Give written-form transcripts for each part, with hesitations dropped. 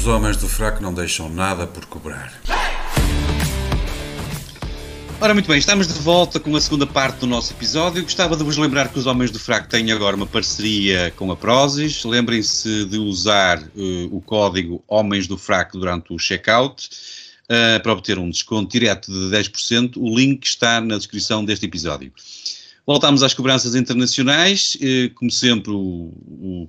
Os homens do fraco não deixam nada por cobrar. Ora, muito bem, estamos de volta com a segunda parte do nosso episódio. Gostava de vos lembrar que os Homens do Fraco têm agora uma parceria com a Prozis. Lembrem-se de usar o código Homens do Fraco durante o checkout para obter um desconto direto de 10%. O link está na descrição deste episódio. Voltamos às cobranças internacionais. Como sempre,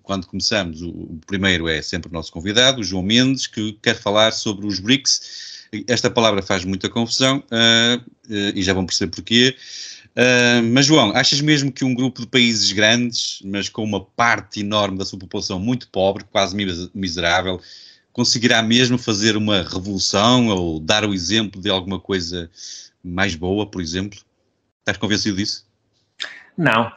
quando começamos, o primeiro é sempre o nosso convidado, o João Mendes, que quer falar sobre os BRICS. Esta palavra faz muita confusão e já vão perceber porquê. Mas, João, achas mesmo que um grupo de países grandes, mas com uma parte enorme da sua população muito pobre, quase miserável, conseguirá mesmo fazer uma revolução ou dar o exemplo de alguma coisa mais boa, por exemplo? Estás convencido disso? Não,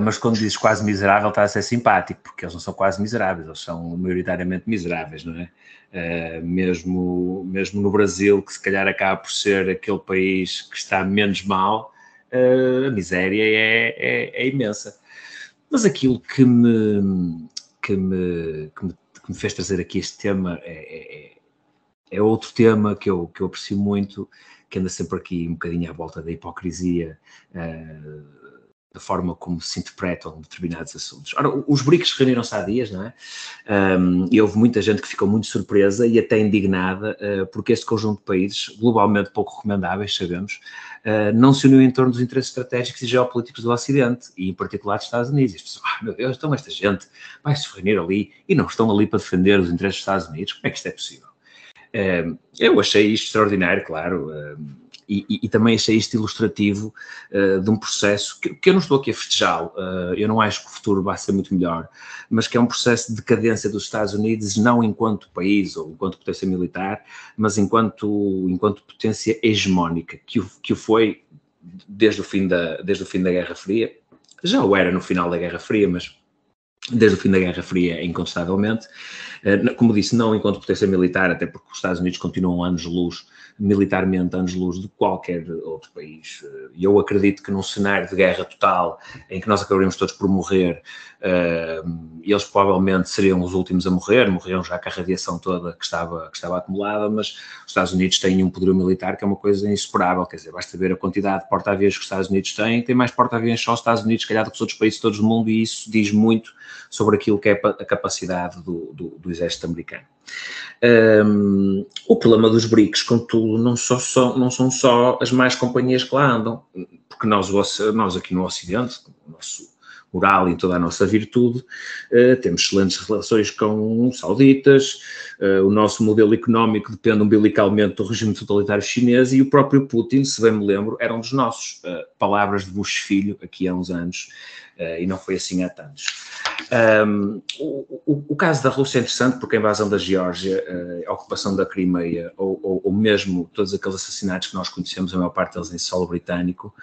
mas quando dizes quase miserável está a ser simpático, porque eles não são quase miseráveis, eles são maioritariamente miseráveis, não é? Mesmo no Brasil, que se calhar acaba por ser aquele país que está menos mal, a miséria é imensa. Mas aquilo que me fez trazer aqui este tema é outro tema que eu aprecio muito, que anda sempre aqui um bocadinho à volta da hipocrisia, da forma como se interpretam determinados assuntos. Ora, os BRICS reuniram-se há dias, não é? E houve muita gente que ficou muito surpresa e até indignada, porque este conjunto de países, globalmente pouco recomendáveis, sabemos, não se uniu em torno dos interesses estratégicos e geopolíticos do Ocidente, e em particular dos Estados Unidos. E as pessoas, meu Deus, então esta gente vai se reunir ali e não estão ali para defender os interesses dos Estados Unidos? Como é que isto é possível? Eu achei isto extraordinário, claro, e também achei isto ilustrativo de um processo que eu não estou aqui a festejá-lo, eu não acho que o futuro vai ser muito melhor, mas que é um processo de decadência dos Estados Unidos, não enquanto país ou enquanto potência militar, mas enquanto potência hegemónica, que o foi desde o fim da Guerra Fria. Já o era no final da Guerra Fria, mas desde o fim da Guerra Fria, incontestavelmente. Como disse, não enquanto potência militar, até porque os Estados Unidos continuam anos-luz, militarmente anos-luz de qualquer outro país. E eu acredito que num cenário de guerra total, em que nós acabaríamos todos por morrer, eles provavelmente seriam os últimos a morrer, morreram já com a radiação toda que estava acumulada, mas os Estados Unidos têm um poderio militar que é uma coisa insuperável, quer dizer, basta ver a quantidade de porta-aviões que os Estados Unidos têm, tem mais porta-aviões só os Estados Unidos, se calhar, do que os outros países todos do mundo, e isso diz muito sobre aquilo que é a capacidade do exército americano. O problema dos BRICS, contudo, não são só as más companhias que lá andam, porque nós aqui no Ocidente, o nosso moral e toda a nossa virtude, temos excelentes relações com os sauditas, o nosso modelo económico depende umbilicalmente do regime totalitário chinês, e o próprio Putin, se bem me lembro, era um dos nossos. Palavras de Bush filho, aqui há uns anos, e não foi assim há tantos. O caso da Rússia é interessante porque a invasão da Geórgia, a ocupação da Crimeia ou mesmo todos aqueles assassinatos que nós conhecemos, a maior parte deles em solo britânico,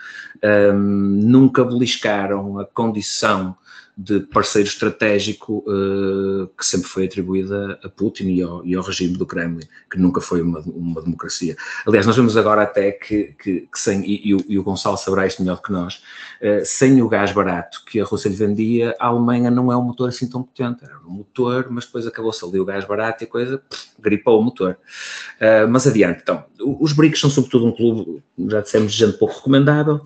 nunca beliscaram a condição de parceiro estratégico que sempre foi atribuída a Putin e ao regime do Kremlin, que nunca foi uma democracia. Aliás, nós vemos agora até que sem, e o Gonçalo saberá isto melhor do que nós, sem o gás barato que a Rússia lhe vendia, a Alemanha não é um motor assim tão potente. Era um motor, mas depois acabou-se ali o gás barato e a coisa gripou o motor. Mas adiante, então, os BRICS são sobretudo um clube, já dissemos, de gente pouco recomendável,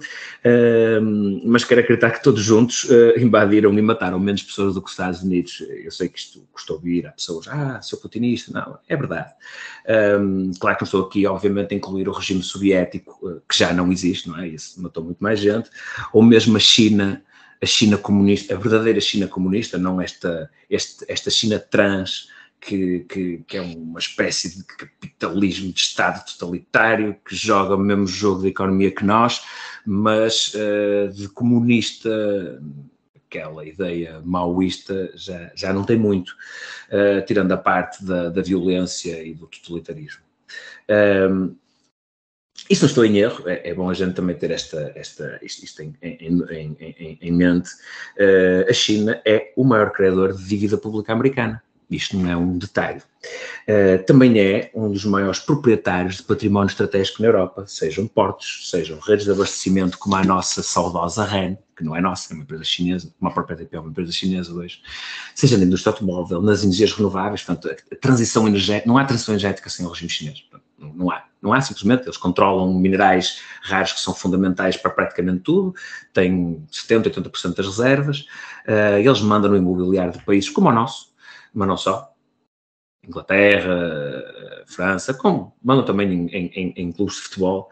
mas quero acreditar que todos juntos invadiram e mataram menos pessoas do que os Estados Unidos. Eu sei que isto custou ouvir a pessoas, sou putinista, não, é verdade. Claro que não estou aqui, obviamente, a incluir o regime soviético, que já não existe, não é? Isso matou muito mais gente, ou mesmo a China comunista, a verdadeira China comunista, não esta China trans, que é uma espécie de capitalismo de Estado totalitário, que joga o mesmo jogo de economia que nós, mas de comunista, aquela ideia maoísta já não tem muito, tirando a parte da violência e do totalitarismo. Isso não estou em erro, é bom a gente também ter isto em mente. A China é o maior criador de dívida pública americana. Isto não é um detalhe. Também é um dos maiores proprietários de património estratégico na Europa, sejam portos, sejam redes de abastecimento como a nossa saudosa REN, que não é nossa, é uma empresa chinesa, uma própria EDP é uma empresa chinesa hoje, seja na indústria automóvel, nas energias renováveis, portanto, a transição energética, não há transição energética sem o regime chinês, não há simplesmente, eles controlam minerais raros que são fundamentais para praticamente tudo, têm 70%, 80% das reservas, eles mandam no imobiliário de países como o nosso, mas não só, Inglaterra, França, como mandam também em clubes de futebol.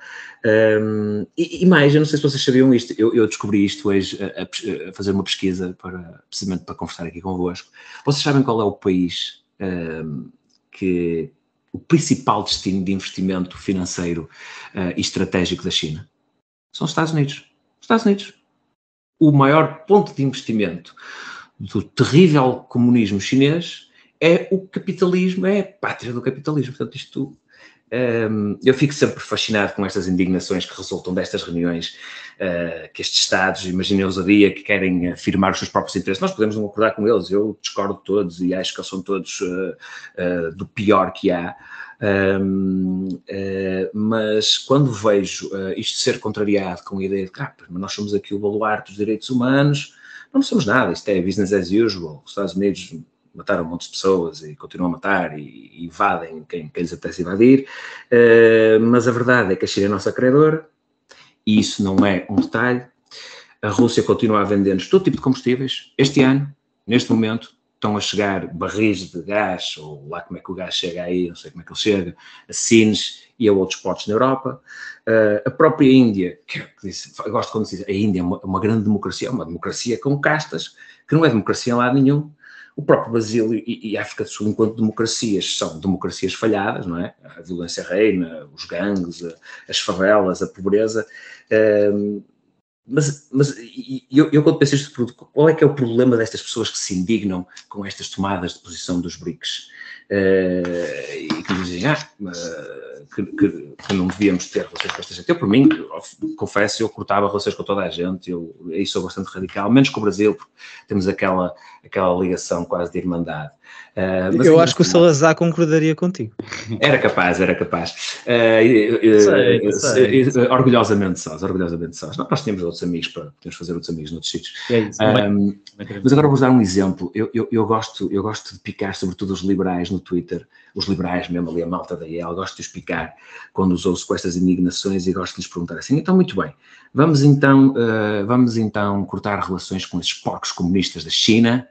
E mais, eu não sei se vocês sabiam isto, eu descobri isto hoje a fazer uma pesquisa precisamente para conversar aqui convosco. Vocês sabem qual é o país que o principal destino de investimento financeiro e estratégico da China? São os Estados Unidos. Estados Unidos. O maior ponto de investimento do terrível comunismo chinês é o capitalismo, é a pátria do capitalismo. Portanto, isto... eu fico sempre fascinado com estas indignações que resultam destas reuniões, que estes Estados, imaginem a ousadia, que querem afirmar os seus próprios interesses. Nós podemos não acordar com eles, eu discordo de todos e acho que eles são todos do pior que há. Mas quando vejo isto ser contrariado com a ideia de que mas nós somos aqui o baluarte dos direitos humanos, não somos nada, isto é business as usual. Os Estados Unidos mataram um monte de pessoas e continuam a matar e invadem quem lhes apetece invadir, mas a verdade é que a China é a nossa credora e isso não é um detalhe. A Rússia continua a vender-nos todo tipo de combustíveis. Este ano, neste momento, estão a chegar barris de gás, ou lá como é que o gás chega aí, não sei como é que ele chega, a Sines e a outros portos na Europa. A própria Índia, eu gosto quando se diz, a Índia é uma grande democracia, uma democracia com castas, que não é democracia em lado nenhum. O próprio Brasil e a África do Sul, enquanto democracias, são democracias falhadas, não é? A violência reina, os gangues, as favelas, a pobreza. Mas eu quando penso isto, qual é que é o problema destas pessoas que se indignam com estas tomadas de posição dos BRICS? E que dizem que não devíamos ter relações com esta gente. Eu, por mim, confesso, eu cortava relações com toda a gente, aí sou bastante radical, menos com o Brasil, porque temos aquela ligação quase de irmandade. Mas eu acho que o Salazar concordaria contigo. Era capaz. Orgulhosamente sós. Nós tínhamos outros amigos podemos fazer outros amigos noutros sítios. É isso. Mas agora vou-vos dar um exemplo. Eu gosto de picar, sobretudo os liberais no Twitter, os liberais mesmo ali, a malta da IEL, gosto de os picar quando os ouço com estas indignações e gosto de lhes perguntar assim, então muito bem, vamos então cortar relações com esses porcos comunistas da China.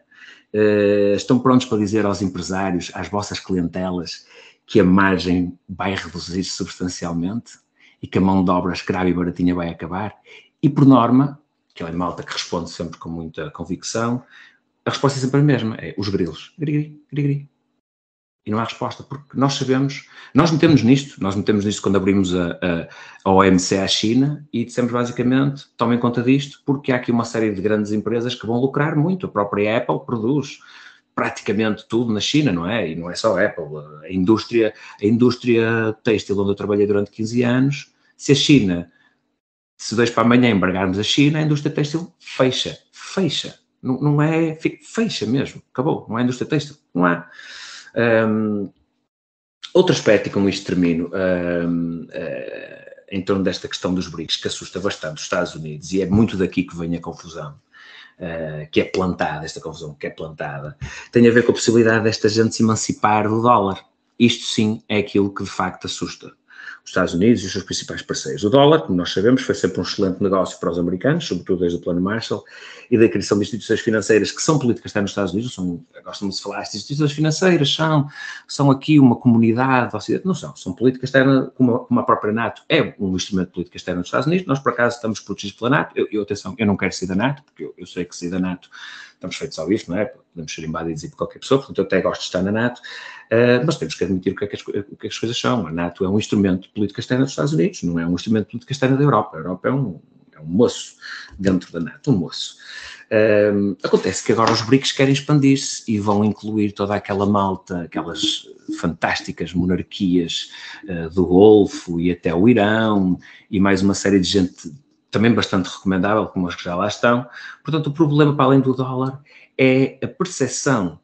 Estão prontos para dizer aos empresários, às vossas clientelas, que a margem vai reduzir substancialmente e que a mão de obra escrava e baratinha vai acabar? E por norma, que é a malta que responde sempre com muita convicção, a resposta é sempre a mesma, é os grilos, gri. E não há resposta, porque nós sabemos, nós metemos nisto quando abrimos a OMC à China e dissemos basicamente, tomem conta disto, porque há aqui uma série de grandes empresas que vão lucrar muito. A própria Apple produz praticamente tudo na China, não é? E não é só a Apple, a indústria têxtil onde eu trabalhei durante 15 anos, se de hoje para amanhã embargarmos a China, a indústria têxtil fecha. Não é, fecha mesmo, acabou, não é indústria têxtil, não há. Outro aspecto, e com isto termino, em torno desta questão dos BRICS, que assusta bastante os Estados Unidos, e é muito daqui que vem a confusão, que é plantada, esta confusão que é plantada, tem a ver com a possibilidade desta gente se emancipar do dólar. Isto sim é aquilo que de facto assusta os Estados Unidos e os seus principais parceiros. O dólar, como nós sabemos, foi sempre um excelente negócio para os americanos, sobretudo desde o Plano Marshall, e da criação de instituições financeiras que são políticas externas nos Estados Unidos. Gostam-se de falar, estas instituições financeiras são aqui uma comunidade ocidente. Não são políticas externas, como a própria NATO é um instrumento de política externa dos Estados Unidos. Nós, por acaso, estamos protegidos pela NATO. Atenção, eu não quero sair da NATO, porque eu sei que sair da NATO estamos feitos ao bicho, não é? Podemos ser invadidos por qualquer pessoa, portanto eu até gosto de estar na NATO, mas temos que admitir o que é que as coisas são. A NATO é um instrumento de política externa dos Estados Unidos, não é um instrumento de política externa da Europa. A Europa é um moço dentro da NATO, um moço. Acontece que agora os BRICS querem expandir-se e vão incluir toda aquela malta, aquelas fantásticas monarquias do Golfo e até o Irão e mais uma série de gente também bastante recomendável, como as que já lá estão. Portanto, o problema, para além do dólar, é a percepção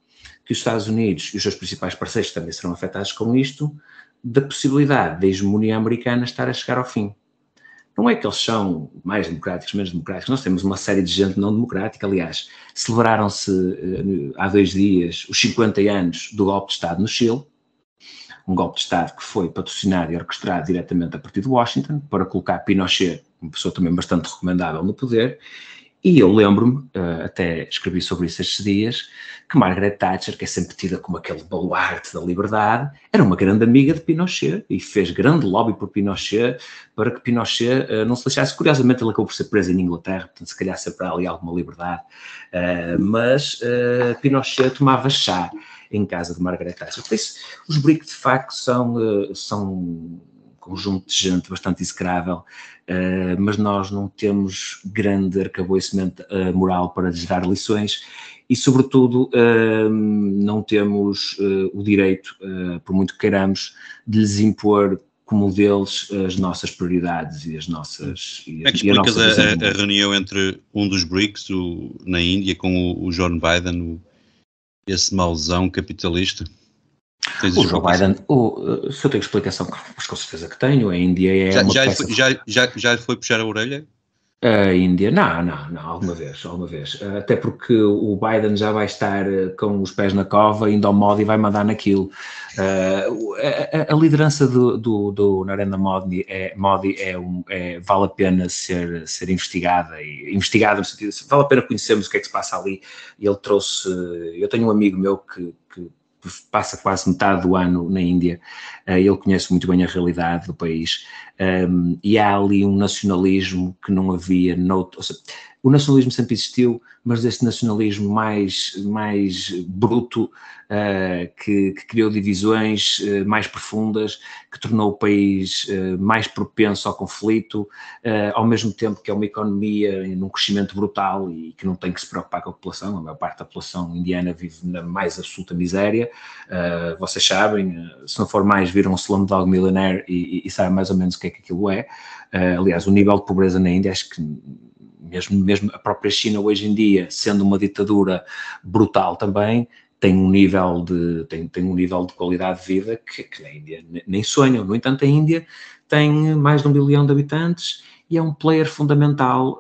que os Estados Unidos e os seus principais parceiros também serão afetados com isto, da possibilidade da hegemonia americana estar a chegar ao fim. Não é que eles são mais democráticos, menos democráticos, nós temos uma série de gente não democrática. Aliás, celebraram-se há 2 dias os 50 anos do golpe de Estado no Chile, um golpe de Estado que foi patrocinado e orquestrado diretamente a partir de Washington para colocar Pinochet, uma pessoa também bastante recomendável, no poder. E eu lembro-me, até escrevi sobre isso estes dias, que Margaret Thatcher, que é sempre tida como aquele baluarte da liberdade, era uma grande amiga de Pinochet e fez grande lobby por Pinochet para que Pinochet não se deixasse. Curiosamente, ele acabou por ser preso em Inglaterra, portanto, se calhar sempre há ali alguma liberdade, mas Pinochet tomava chá em casa de Margaret Thatcher. Por isso, os BRIC, de facto, são um conjunto de gente bastante execrável, mas nós não temos grande arcabouçamento moral para lhes dar lições e, sobretudo, não temos o direito, por muito que queiramos, de lhes impor como deles as nossas prioridades e as nossas... Como é que explicas a reunião entre um dos BRICS na Índia com o John Biden, esse mauzão capitalista? O Joe Biden, se eu tenho explicação, mas com certeza que tenho, a Índia é já lhe foi puxar a orelha? A Índia, não, alguma vez, até porque o Biden já vai estar com os pés na cova, indo ao Modi e vai mandar naquilo. A liderança do Narendra Modi vale a pena ser investigada no sentido de, vale a pena conhecermos o que é que se passa ali. Ele trouxe, eu tenho um amigo meu que passa quase metade do ano na Índia, ele conhece muito bem a realidade do país, e há ali um nacionalismo que não havia ou seja, o nacionalismo sempre existiu, mas este nacionalismo mais bruto, que criou divisões mais profundas, que tornou o país mais propenso ao conflito, ao mesmo tempo que é uma economia num crescimento brutal e que não tem que se preocupar com a população. A maior parte da população indiana vive na mais absoluta miséria. Vocês sabem, se não for mais, viram um Slumdog Millionaire e sabem mais ou menos o que aquilo é. Aliás, o nível de pobreza na Índia, acho que mesmo a própria China hoje em dia, sendo uma ditadura brutal também, tem um nível de qualidade de vida que na Índia nem sonham. No entanto, a Índia tem mais de 1 bilhão de habitantes e é um player fundamental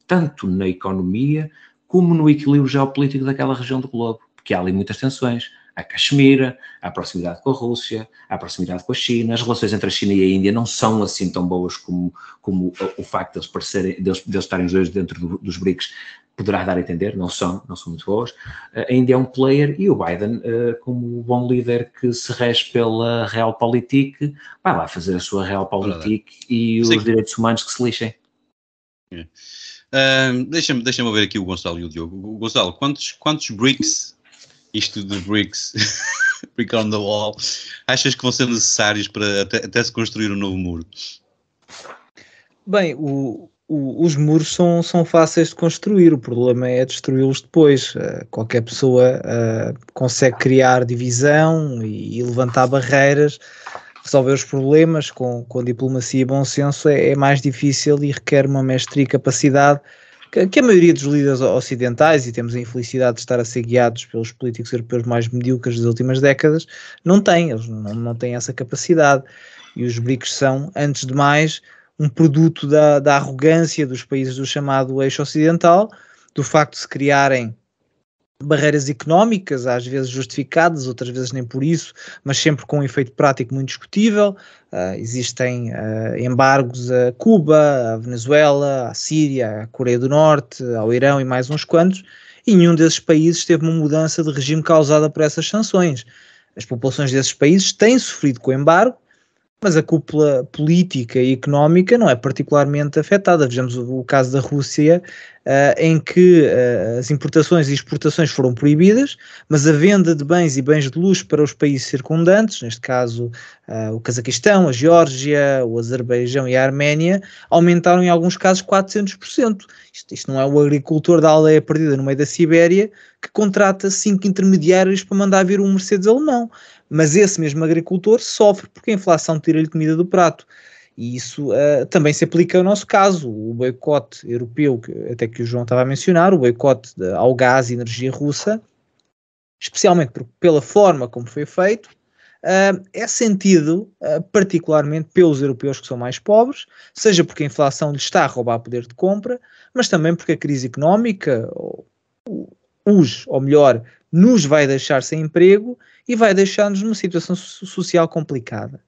tanto na economia como no equilíbrio geopolítico daquela região do globo, porque há ali muitas tensões. Há Caxemira, há proximidade com a Rússia, há proximidade com a China. As relações entre a China e a Índia não são assim tão boas como o facto de eles estarem os dois dentro dos BRICS poderá dar a entender. Não são muito boas. A Índia é um player e o Biden, como bom líder que se rege pela Realpolitik, vai lá fazer a sua Realpolitik e os direitos humanos que se lixem. Deixa-me ver aqui o Gonçalo e o Diogo. Gonçalo, quantos BRICS... Isto de BRICS, Brick on the Wall, achas que vão ser necessários para até se construir um novo muro? Bem, os muros são fáceis de construir, o problema é destruí-los depois. Qualquer pessoa consegue criar divisão e levantar barreiras, resolver os problemas com diplomacia e bom senso é mais difícil e requer uma mestria e capacidade que a maioria dos líderes ocidentais, e temos a infelicidade de estar a ser guiados pelos políticos europeus mais medíocres das últimas décadas, não têm, eles não têm essa capacidade. E os BRICS são, antes de mais, um produto da arrogância dos países do chamado eixo ocidental, do facto de se criarem barreiras económicas, às vezes justificadas, outras vezes nem por isso, mas sempre com um efeito prático muito discutível. Existem embargos a Cuba, a Venezuela, a Síria, a Coreia do Norte, ao Irão e mais uns quantos, e nenhum desses países teve uma mudança de regime causada por essas sanções. As populações desses países têm sofrido com o embargo, mas a cúpula política e económica não é particularmente afetada. Vejamos o caso da Rússia, em que as importações e exportações foram proibidas, mas a venda de bens e bens de luxo para os países circundantes, neste caso o Cazaquistão, a Geórgia, o Azerbaijão e a Arménia, aumentaram em alguns casos 400%. Isto não é o agricultor da aldeia perdida no meio da Sibéria que contrata 5 intermediários para mandar vir um Mercedes alemão. Mas esse mesmo agricultor sofre porque a inflação tira-lhe comida do prato. E isso também se aplica ao nosso caso. O boicote europeu, até que o João estava a mencionar, o boicote ao gás e energia russa, especialmente pela forma como foi feito, é sentido particularmente pelos europeus que são mais pobres, seja porque a inflação lhes está a roubar poder de compra, mas também porque a crise económica nos vai deixar sem emprego e vai deixar-nos numa situação social complicada.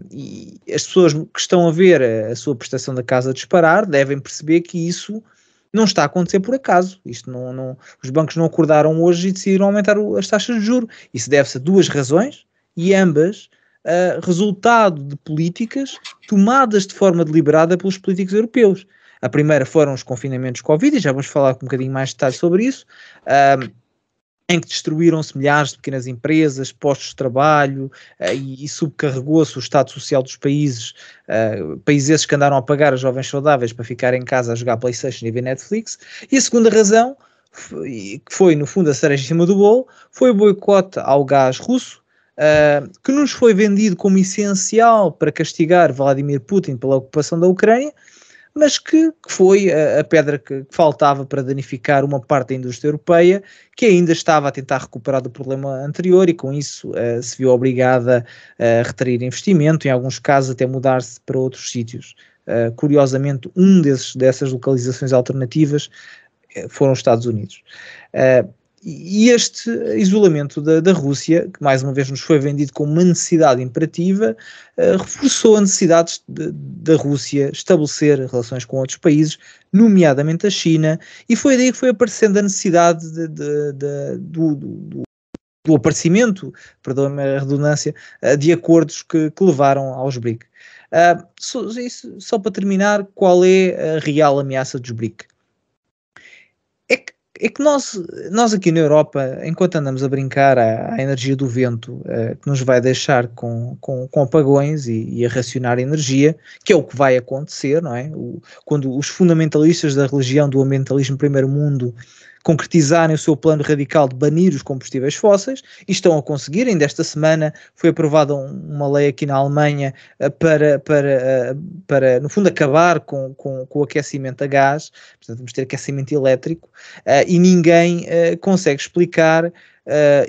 E as pessoas que estão a ver a sua prestação da casa disparar devem perceber que isso não está a acontecer por acaso. Os bancos não acordaram hoje e decidiram aumentar as taxas de juros. Isso deve-se a duas razões, e ambas resultado de políticas tomadas de forma deliberada pelos políticos europeus. A primeira foram os confinamentos Covid, e já vamos falar com um bocadinho mais de detalhe sobre isso, em que destruíram-se milhares de pequenas empresas, postos de trabalho, e subcarregou-se o Estado Social dos países esses que andaram a pagar a jovens saudáveis para ficar em casa a jogar PlayStation e ver Netflix. E a segunda razão, que foi no fundo a cereja em cima do bolo, foi o boicote ao gás russo, que nos foi vendido como essencial para castigar Vladimir Putin pela ocupação da Ucrânia, mas que foi a pedra que faltava para danificar uma parte da indústria europeia, que ainda estava a tentar recuperar do problema anterior, e com isso se viu obrigada a retrair investimento, em alguns casos até mudar-se para outros sítios. Curiosamente, dessas localizações alternativas foram os Estados Unidos. E este isolamento da Rússia, que mais uma vez nos foi vendido como uma necessidade imperativa, reforçou a necessidade da Rússia estabelecer relações com outros países, nomeadamente a China, e foi daí que foi aparecendo a necessidade do aparecimento, perdoe-me a redundância, de acordos que levaram aos BRIC. Só para terminar, qual é a real ameaça dos BRIC? É que nós aqui na Europa, enquanto andamos a brincar à energia do vento, que nos vai deixar com apagões e a racionar energia, que é o que vai acontecer, não é? Quando os fundamentalistas da religião do ambientalismo primeiro mundo concretizarem o seu plano radical de banir os combustíveis fósseis, e estão a conseguir. Ainda esta semana foi aprovada uma lei aqui na Alemanha para no fundo, acabar com o aquecimento a gás. Portanto, vamos ter aquecimento elétrico, e ninguém consegue explicar,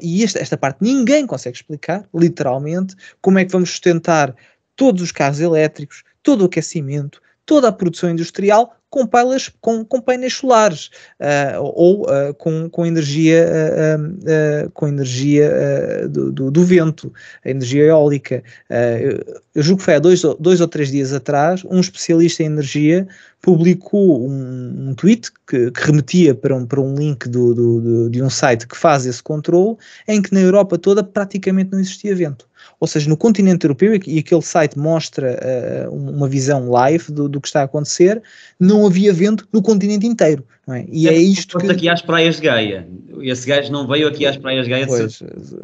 e esta parte ninguém consegue explicar, literalmente, como é que vamos sustentar todos os carros elétricos, todo o aquecimento, toda a produção industrial com painéis solares, ou com energia do vento, a energia eólica. Eu julgo que foi há dois ou três dias atrás, um especialista em energia publicou um tweet que remetia para um link de um site que faz esse controle, em que na Europa toda praticamente não existia vento. Ou seja, no continente europeu, e aquele site mostra uma visão live do que está a acontecer, não havia vento no continente inteiro. Não é? E é isto que... aqui às praias de Gaia. Esse gajo não veio aqui às praias de Gaia. Pois,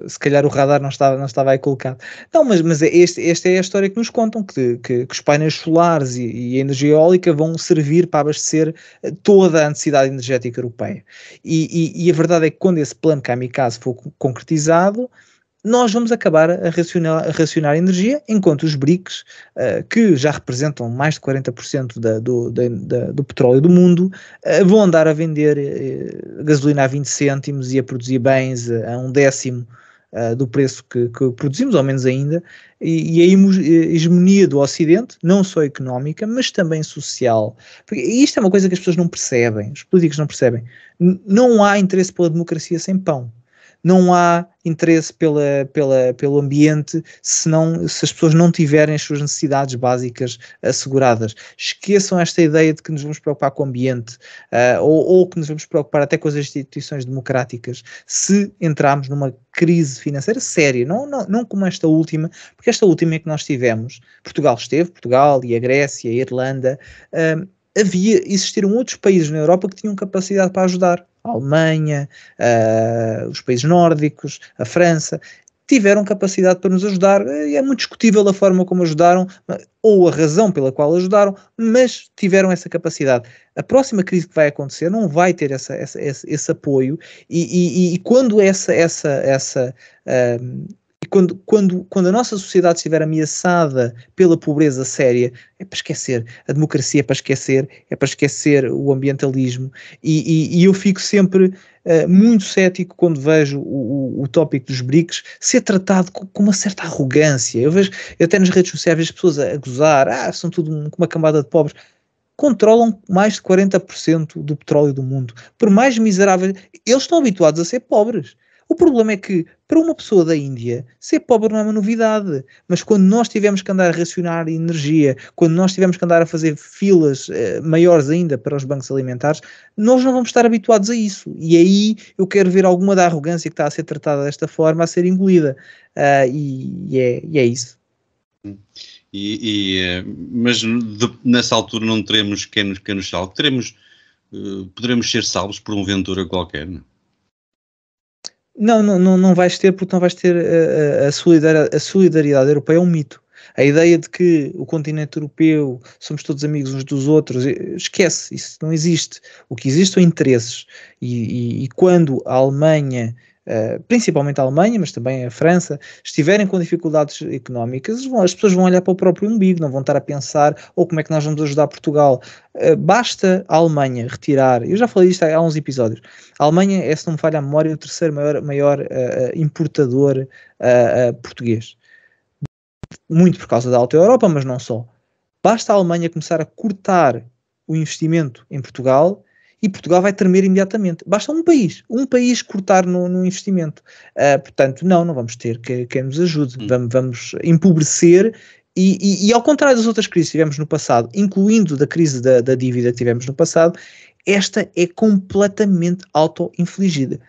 se calhar o radar não estava aí colocado. Não, mas esta é a história que nos contam, que os painéis solares e a energia eólica vão servir para abastecer toda a necessidade energética europeia. E a verdade é que quando esse plano kamikaze for concretizado, nós vamos acabar a racionar energia, enquanto os BRICS, que já representam mais de 40% do petróleo do mundo, vão andar a vender gasolina a 20 cêntimos e a produzir bens a 1/10 do preço que produzimos, ou menos ainda, e a hegemonia do Ocidente, não só económica, mas também social. Porque isto é uma coisa que as pessoas não percebem, os políticos não percebem. Não há interesse pela democracia sem pão. Não há interesse pelo ambiente se as pessoas não tiverem as suas necessidades básicas asseguradas. Esqueçam esta ideia de que nos vamos preocupar com o ambiente, ou que nos vamos preocupar até com as instituições democráticas, se entrarmos numa crise financeira séria, não como esta última, porque esta última é que nós tivemos. Portugal e a Grécia, a Irlanda, existiram outros países na Europa que tinham capacidade para ajudar. A Alemanha, os países nórdicos, a França, tiveram capacidade para nos ajudar. É muito discutível a forma como ajudaram, ou a razão pela qual ajudaram, mas tiveram essa capacidade. A próxima crise que vai acontecer não vai ter esse apoio, e quando essa quando a nossa sociedade estiver ameaçada pela pobreza séria, é para esquecer. A democracia é para esquecer o ambientalismo. E eu fico sempre muito cético quando vejo o tópico dos BRICS ser tratado com uma certa arrogância. Eu vejo até nas redes sociais as pessoas a gozar, são tudo uma cambada de pobres. Controlam mais de 40% do petróleo do mundo. Por mais miseráveis, eles estão habituados a ser pobres. O problema é que, para uma pessoa da Índia, ser pobre não é uma novidade. Mas quando nós tivemos que andar a racionar energia, quando nós tivemos que andar a fazer filas maiores ainda para os bancos alimentares, nós não vamos estar habituados a isso. E aí eu quero ver alguma da arrogância que está a ser tratada desta forma a ser engolida. E é isso. Mas nessa altura não teremos quem nos salve. Poderemos ser salvos por um Ventura qualquer, não? Não vais ter, porque não vais ter a solidariedade europeia é um mito. A ideia de que o continente europeu somos todos amigos uns dos outros, esquece, isso não existe. O que existe são interesses. E quando a Alemanha, principalmente a Alemanha, mas também a França, estiverem com dificuldades económicas, as pessoas vão olhar para o próprio umbigo, não vão estar a pensar como é que nós vamos ajudar Portugal. Basta a Alemanha retirar, eu já falei disto há uns episódios, a Alemanha é, se não me falha a memória, o terceiro maior importador português. Muito por causa da Alta Europa, mas não só. Basta a Alemanha começar a cortar o investimento em Portugal e Portugal vai tremer imediatamente. Basta um país cortar no investimento. Portanto, não vamos ter quem nos ajude. Vamos empobrecer e ao contrário das outras crises que tivemos no passado, incluindo da crise da dívida que tivemos no passado, esta é completamente auto-infligida.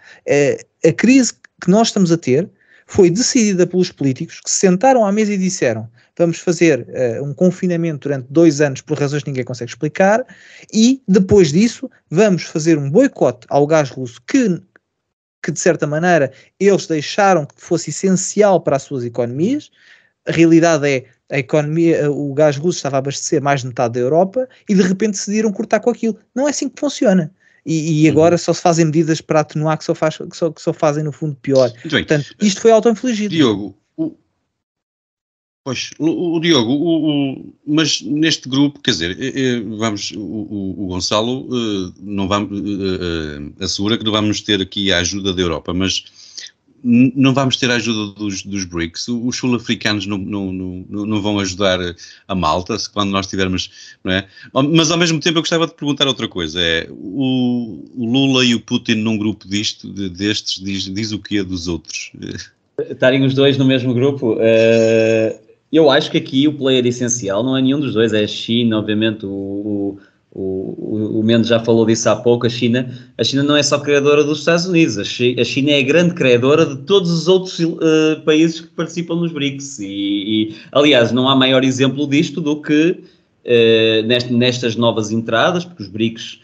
A crise que nós estamos a ter foi decidida pelos políticos que se sentaram à mesa e disseram: vamos fazer um confinamento durante 2 anos por razões que ninguém consegue explicar, e depois disso vamos fazer um boicote ao gás russo que de certa maneira eles deixaram que fosse essencial para as suas economias. A realidade é a economia, o gás russo estava a abastecer mais de metade da Europa e de repente decidiram cortar com aquilo. Não é assim que funciona. E agora só se fazem medidas para atenuar que só fazem no fundo pior. Portanto, isto foi auto-infligido. Diogo, mas neste grupo, quer dizer, o Gonçalo assegura que não vamos ter aqui a ajuda da Europa, mas não vamos ter a ajuda dos BRICS. Os sul-africanos não vão ajudar a Malta quando nós tivermos, não é? Mas ao mesmo tempo eu gostava de perguntar outra coisa, o Lula e o Putin num grupo destes diz o que é dos outros? Estarem os dois no mesmo grupo? Eu acho que aqui o player essencial não é nenhum dos dois, é a China, obviamente. O Mendes já falou disso há pouco. A China não é só criadora dos Estados Unidos, a China é a grande criadora de todos os outros países que participam nos BRICS e aliás, não há maior exemplo disto do que nestas novas entradas, porque os BRICS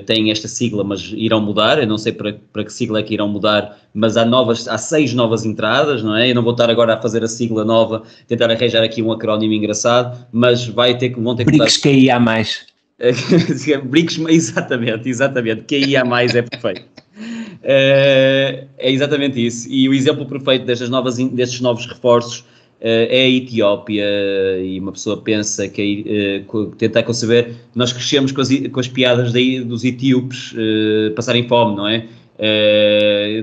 têm esta sigla, mas irão mudar. Eu não sei para que sigla é que irão mudar, mas há 6 novas entradas, não é? Eu não vou estar agora a fazer a sigla nova, tentar arranjar aqui um acrónimo engraçado, mas vão ter que BRICS QIA+. BRICS, exatamente, QIA+, é perfeito. É exatamente isso. E o exemplo perfeito destes novos reforços é a Etiópia, e uma pessoa pensa que tentar conceber, nós crescemos com as piadas dos etíopes passarem fome, não é?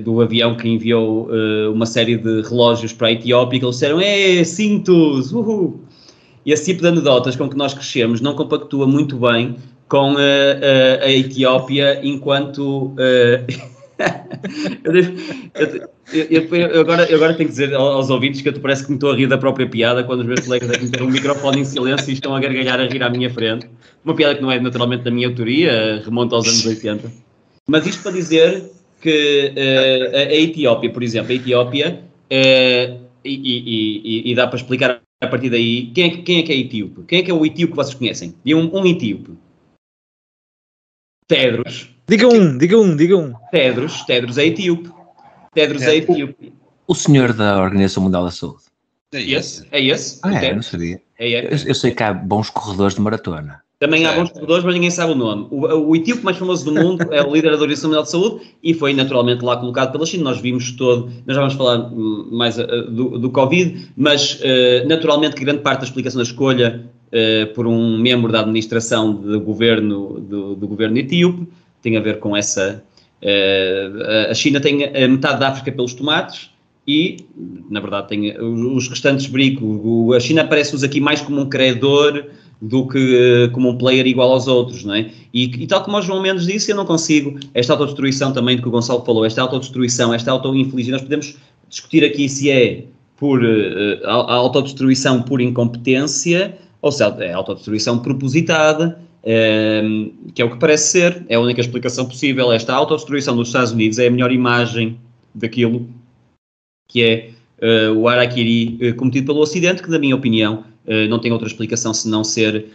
Do avião que enviou uma série de relógios para a Etiópia, que eles disseram: cintos, uhul! E esse tipo de anedotas com que nós crescemos não compactua muito bem com a Etiópia enquanto... eu agora tenho que dizer aos ouvintes que eu parece que me estou a rir da própria piada quando os meus colegas meteram um microfone em silêncio e estão a gargalhar, a rir à minha frente. Uma piada que não é naturalmente da minha autoria, remonta aos anos 80. Mas isto para dizer que a Etiópia, por exemplo, e dá para explicar a partir daí, quem é que é etíope? Quem é que é o etíope que vocês conhecem? E um etíope. Tedros. Diga um. Tedros é etíope. É etíope. O senhor da Organização Mundial da Saúde. É esse? Eu não sabia. Eu sei que há bons corredores de maratona. Também há bons corredores, mas ninguém sabe o nome. O etíope mais famoso do mundo é o líder da Organização Mundial de Saúde e foi naturalmente lá colocado pela China. Nós vimos nós já vamos falar mais do Covid, mas naturalmente que grande parte da explicação da escolha por um membro da administração do governo etíope tem a ver com essa... a China tem a metade da África pelos tomates e, na verdade, tem os restantes BRIC. A China aparece-nos aqui mais como um credor do que como um player igual aos outros, não é? E tal como o João Mendes disse, eu não consigo, esta autodestruição também do que o Gonçalo falou, esta autodestruição, esta autoinfelicidade, nós podemos discutir aqui se é por a autodestruição por incompetência ou se é autodestruição propositada, que é o que parece ser, é a única explicação possível. Esta autodestruição dos Estados Unidos é a melhor imagem daquilo que é o harakiri cometido pelo Ocidente, que, na minha opinião, não tem outra explicação senão ser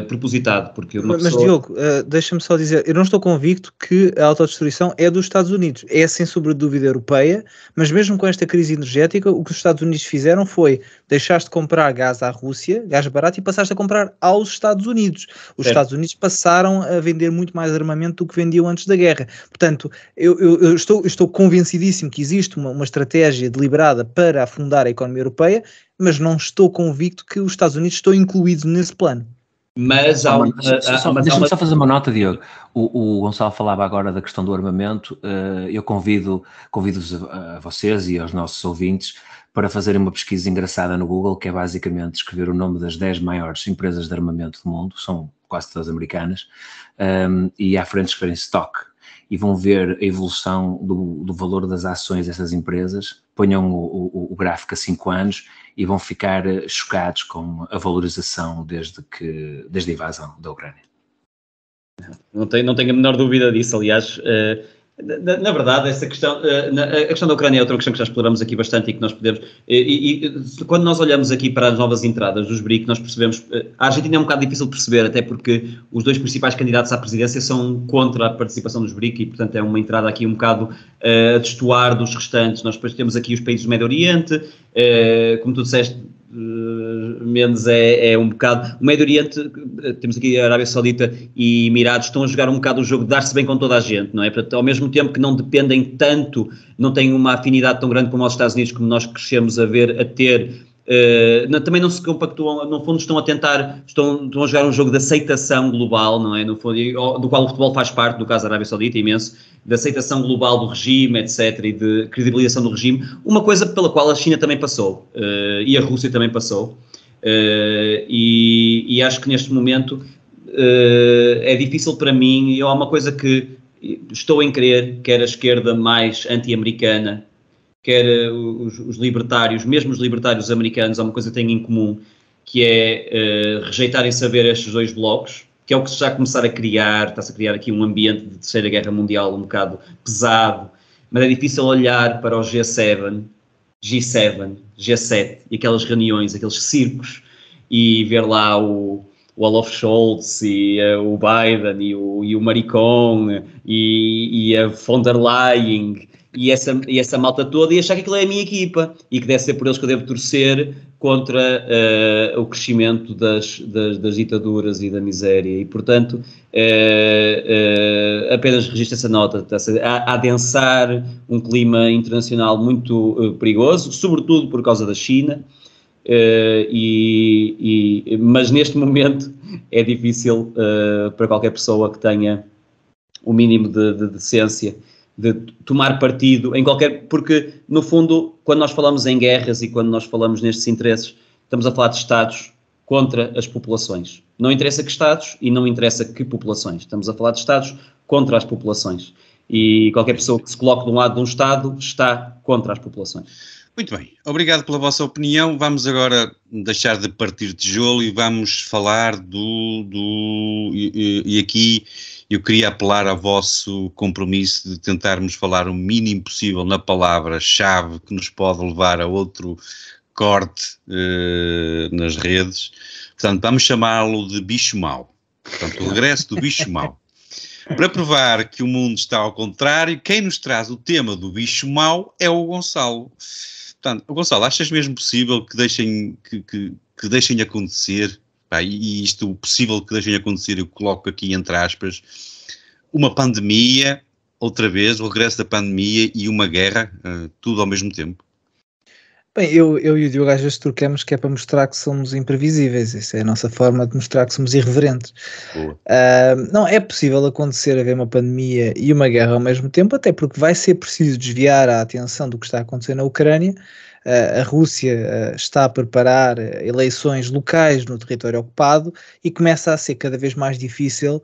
propositado. Porque Mas Diogo, deixa-me só dizer, eu não estou convicto que a autodestruição é dos Estados Unidos, é sem sombra de dúvida europeia, mas mesmo com esta crise energética, o que os Estados Unidos fizeram foi deixaste de comprar gás à Rússia, gás barato, e passaste a comprar aos Estados Unidos. Os Estados Unidos passaram a vender muito mais armamento do que vendiam antes da guerra. Portanto, eu estou convencidíssimo que existe uma estratégia deliberada para afundar a economia europeia, mas não estou convicto que os Estados Unidos estão incluídos nesse plano. Mas deixa-me só fazer uma nota, Diogo. O Gonçalo falava agora da questão do armamento. Eu convido-vos a vocês e aos nossos ouvintes para fazerem uma pesquisa engraçada no Google, que é basicamente escrever o nome das 10 maiores empresas de armamento do mundo, são quase todas americanas, e à frente escreverem stock. E vão ver a evolução do valor das ações dessas empresas, ponham o gráfico a 5 anos e vão ficar chocados com a valorização desde a invasão da Ucrânia. Não tenho a menor dúvida disso, aliás. Na verdade, essa questão, a questão da Ucrânia é outra questão que já exploramos aqui bastante e que nós podemos... quando nós olhamos aqui para as novas entradas dos BRIC, nós percebemos... A Argentina é um bocado difícil de perceber, até porque os dois principais candidatos à presidência são contra a participação dos BRIC e, portanto, é uma entrada aqui um bocado a destoar dos restantes. Nós depois temos aqui os países do Médio Oriente, como tu disseste, Mendes é um bocado... O Médio Oriente, temos aqui a Arábia Saudita e Emirados, estão a jogar um bocado o jogo de dar-se bem com toda a gente, não é? Portanto, ao mesmo tempo que não dependem tanto, não têm uma afinidade tão grande como os Estados Unidos, como nós crescemos a ter, também não se compactuam, no fundo estão a jogar um jogo de aceitação global, não é? No fundo, do qual o futebol faz parte, no caso da Arábia Saudita, imenso, de aceitação global do regime, etc., e de credibilização do regime, uma coisa pela qual a China também passou, e a Rússia também passou, e acho que neste momento é difícil para mim, há uma coisa que estou em crer, quer a esquerda mais anti-americana, quer os libertários, mesmo os libertários americanos, há uma coisa que têm em comum, que é rejeitarem saber estes dois blocos, que é o que se está a começar a criar, está-se a criar aqui um ambiente de Terceira Guerra Mundial um bocado pesado, mas é difícil olhar para o G7, G7 e aquelas reuniões, aqueles circos, e ver lá o Olaf Scholz e o Biden e o Maricón e a von der Leyen e essa malta toda, e achar que aquilo é a minha equipa e que deve ser por eles que eu devo torcer contra o crescimento das ditaduras e da miséria. E, portanto, apenas registro essa nota, a adensar um clima internacional muito perigoso, sobretudo por causa da China, mas neste momento é difícil para qualquer pessoa que tenha o mínimo de decência de tomar partido em qualquer... Porque, no fundo, quando nós falamos em guerras e quando nós falamos nestes interesses, estamos a falar de Estados contra as populações. Não interessa que Estados e não interessa que populações. Estamos a falar de Estados contra as populações. E qualquer pessoa que se coloque de um lado de um Estado está contra as populações. Muito bem, obrigado pela vossa opinião. Vamos agora deixar de partir tijolo e vamos falar e aqui eu queria apelar ao vosso compromisso de tentarmos falar o mínimo possível na palavra-chave que nos pode levar a outro corte nas redes. Portanto, vamos chamá-lo de bicho mau. Portanto, o regresso do bicho mau. Para provar que o mundo está ao contrário, quem nos traz o tema do bicho mau é o Gonçalo. Portanto, Gonçalo, achas mesmo possível que deixem acontecer Pá, e isto, o possível que deixem acontecer, eu coloco aqui entre aspas, uma pandemia, outra vez, o regresso da pandemia e uma guerra, tudo ao mesmo tempo. Bem, eu e o Diogo às vezes trocamos que é para mostrar que somos imprevisíveis. Isso é a nossa forma de mostrar que somos irreverentes. Não é possível acontecer haver uma pandemia e uma guerra ao mesmo tempo, até porque vai ser preciso desviar a atenção do que está a acontecer na Ucrânia. A Rússia está a preparar eleições locais no território ocupado e começa a ser cada vez mais difícil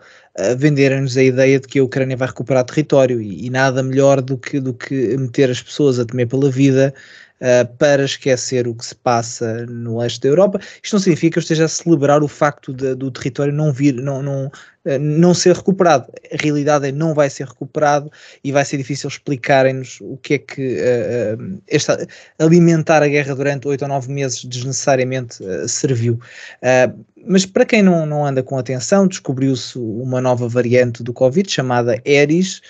venderem-nos a ideia de que a Ucrânia vai recuperar território e nada melhor do que meter as pessoas a temer pela vida para esquecer o que se passa no leste da Europa. Isto não significa que eu esteja a celebrar o facto do território não ser recuperado. A realidade é que não vai ser recuperado e vai ser difícil explicarem-nos o que é que alimentar a guerra durante 8 ou 9 meses desnecessariamente serviu. Mas para quem não anda com atenção, descobriu-se uma nova variante do Covid chamada Eris.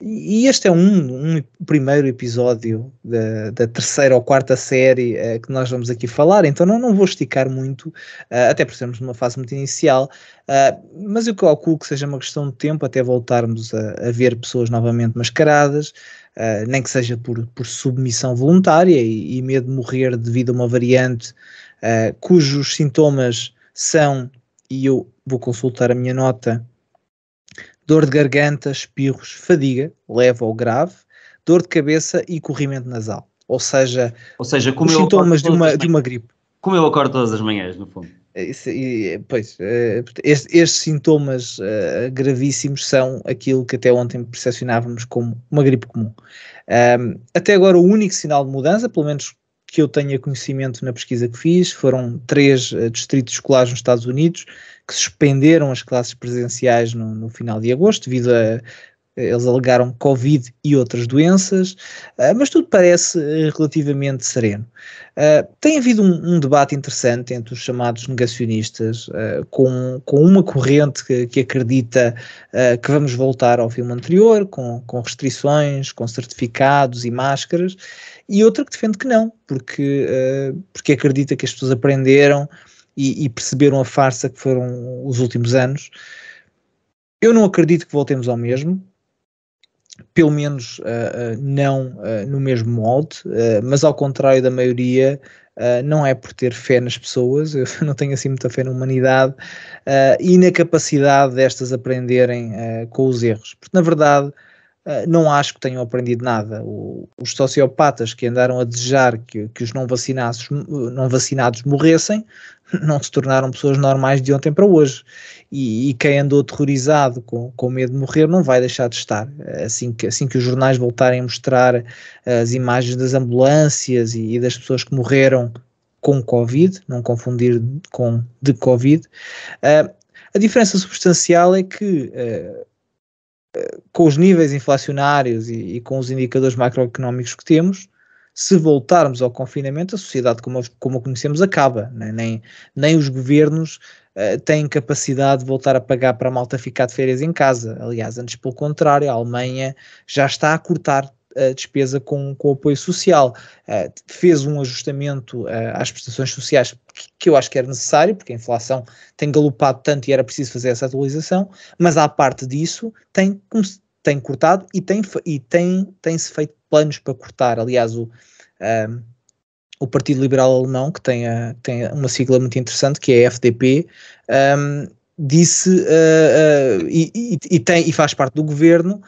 E este é um primeiro episódio da terceira ou quarta série que nós vamos aqui falar, então não vou esticar muito, até porque estamos numa fase muito inicial, mas eu calculo que seja uma questão de tempo até voltarmos a ver pessoas novamente mascaradas, nem que seja por submissão voluntária e medo de morrer devido a uma variante cujos sintomas são, e eu vou consultar a minha nota, dor de garganta, espirros, fadiga, leve ou grave, dor de cabeça e corrimento nasal. Ou seja como os sintomas de uma gripe. Como eu acordo todas as manhãs, no fundo. Estes sintomas gravíssimos são aquilo que até ontem percepcionávamos como uma gripe comum. Até agora o único sinal de mudança, pelo menos que eu tenha conhecimento na pesquisa que fiz, foram 3 distritos escolares nos Estados Unidos que suspenderam as classes presenciais no final de agosto, devido a eles alegaram Covid e outras doenças, mas tudo parece relativamente sereno. Tem havido um debate interessante entre os chamados negacionistas, com uma corrente que acredita que vamos voltar ao filme anterior, com restrições, com certificados e máscaras, e outra que defende que não, porque acredita que as pessoas aprenderam e perceberam a farsa que foram os últimos anos. Eu não acredito que voltemos ao mesmo, pelo menos não no mesmo molde, mas ao contrário da maioria, não é por ter fé nas pessoas, eu não tenho assim muita fé na humanidade e na capacidade destas aprenderem com os erros, porque na verdade não acho que tenham aprendido nada. Os sociopatas que andaram a desejar que os não vacinados morressem, não se tornaram pessoas normais de ontem para hoje. E quem andou aterrorizado com medo de morrer não vai deixar de estar. Assim que os jornais voltarem a mostrar as imagens das ambulâncias e das pessoas que morreram com Covid, não confundir com de Covid, a diferença substancial é que com os níveis inflacionários e com os indicadores macroeconómicos que temos, se voltarmos ao confinamento, a sociedade como a conhecemos acaba, né? Nem os governos têm capacidade de voltar a pagar para a malta ficar de férias em casa. Aliás, antes pelo contrário, a Alemanha já está a cortar a despesa com o apoio social. Fez um ajustamento às prestações sociais que eu acho que era necessário, porque a inflação tem galopado tanto e era preciso fazer essa atualização, mas à parte disso tem cortado e tem-se feito planos para cortar. Aliás, o Partido Liberal Alemão, que tem uma sigla muito interessante, que é a FDP, disse e faz parte do governo,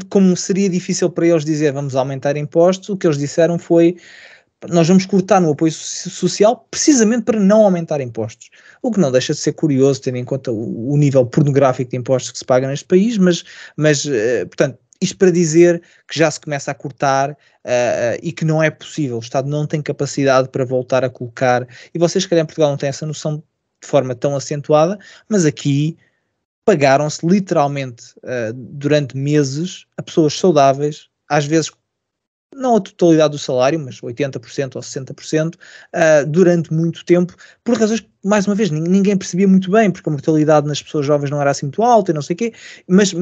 como seria difícil para eles dizer vamos aumentar impostos, o que eles disseram foi nós vamos cortar no apoio social precisamente para não aumentar impostos, o que não deixa de ser curioso tendo em conta o nível pornográfico de impostos que se paga neste país, mas portanto, isto para dizer que já se começa a cortar e que não é possível, o Estado não tem capacidade para voltar a colocar, e vocês se calhar em Portugal não têm essa noção de forma tão acentuada, mas aqui pagaram-se literalmente durante meses a pessoas saudáveis, às vezes não a totalidade do salário, mas 80% ou 60%, durante muito tempo, por razões que, mais uma vez, ninguém percebia muito bem, porque a mortalidade nas pessoas jovens não era assim muito alta e não sei o quê, mas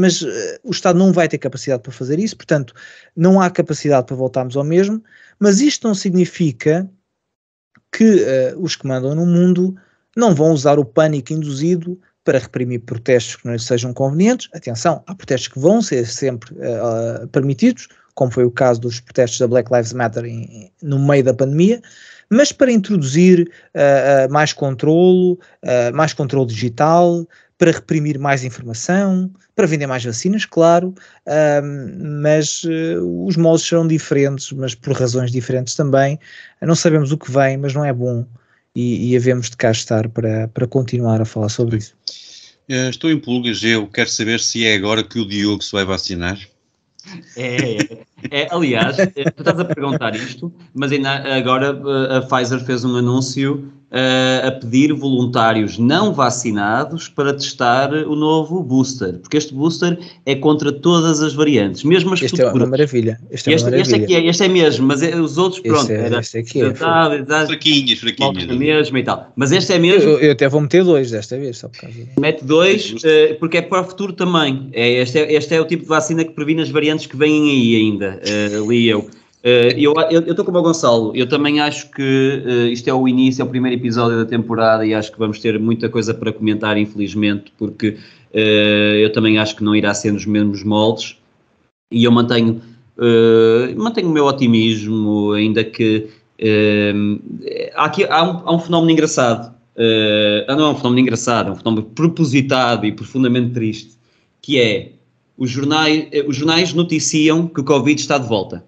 o Estado não vai ter capacidade para fazer isso, portanto, não há capacidade para voltarmos ao mesmo, mas isto não significa que os que mandam no mundo não vão usar o pânico induzido para reprimir protestos que não lhes sejam convenientes. Atenção, há protestos que vão ser sempre permitidos, como foi o caso dos protestos da Black Lives Matter no meio da pandemia, mas para introduzir mais controlo digital, para reprimir mais informação, para vender mais vacinas, claro, mas os moldes serão diferentes, mas por razões diferentes também. Não sabemos o que vem, mas não é bom e havemos de cá estar para continuar a falar sobre isso. Estou em pulgas, eu quero saber se é agora que o Diogo se vai vacinar. Aliás, tu estás a perguntar isto, mas ainda agora a Pfizer fez um anúncio a pedir voluntários não vacinados para testar o novo booster, porque este booster é contra todas as variantes, mesmo as futuras. Este é uma maravilha. Este é mesmo, mas os outros, pronto. Este aqui é fraquinhos. Mesmo e tal. Mas este é mesmo. Eu até vou meter 2 desta vez, só por causa. Mete 2, porque é para o futuro também. Este é o tipo de vacina que previne as variantes que vêm aí ainda, li eu. Eu estou como o Gonçalo, eu também acho que isto é o início, é o primeiro episódio da temporada e acho que vamos ter muita coisa para comentar, infelizmente, porque eu também acho que não irá ser nos mesmos moldes e eu mantenho o meu otimismo, ainda que há um fenómeno engraçado, não é um fenómeno engraçado, é um fenómeno propositado e profundamente triste, que é os jornais noticiam que o Covid está de volta.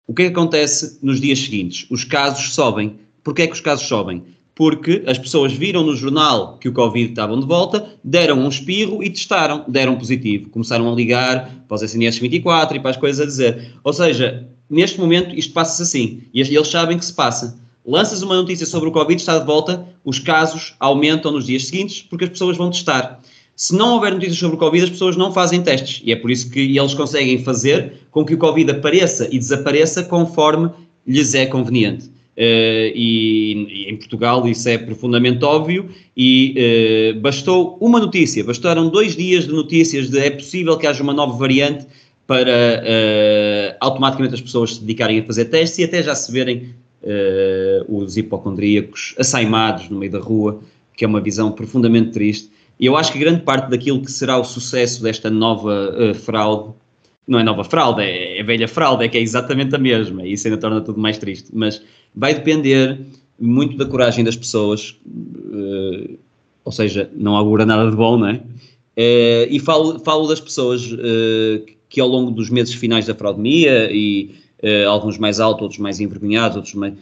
O que é que acontece nos dias seguintes? Os casos sobem. Porquê é que os casos sobem? Porque as pessoas viram no jornal que o Covid estavam de volta, deram um espirro e testaram, deram positivo. Começaram a ligar para os SNS 24 e para as coisas a dizer. Ou seja, neste momento isto passa-se assim. E eles sabem que se passa. Lanças uma notícia sobre o Covid, está de volta, os casos aumentam nos dias seguintes porque as pessoas vão testar. Se não houver notícias sobre o Covid, as pessoas não fazem testes. E é por isso que eles conseguem fazer com que o Covid apareça e desapareça conforme lhes é conveniente. E em Portugal isso é profundamente óbvio e bastou uma notícia, bastaram 2 dias de notícias de é possível que haja uma nova variante para automaticamente as pessoas se dedicarem a fazer testes e até já se verem os hipocondríacos assaimados no meio da rua, que é uma visão profundamente triste. E eu acho que grande parte daquilo que será o sucesso desta nova fraude, não é nova fraude, é velha fraude, é que é exatamente a mesma, e isso ainda torna tudo mais triste, mas vai depender muito da coragem das pessoas, ou seja, não augura nada de bom, não é? E falo das pessoas que ao longo dos meses finais da fraudemia, e alguns mais altos, outros mais envergonhados, outros mais...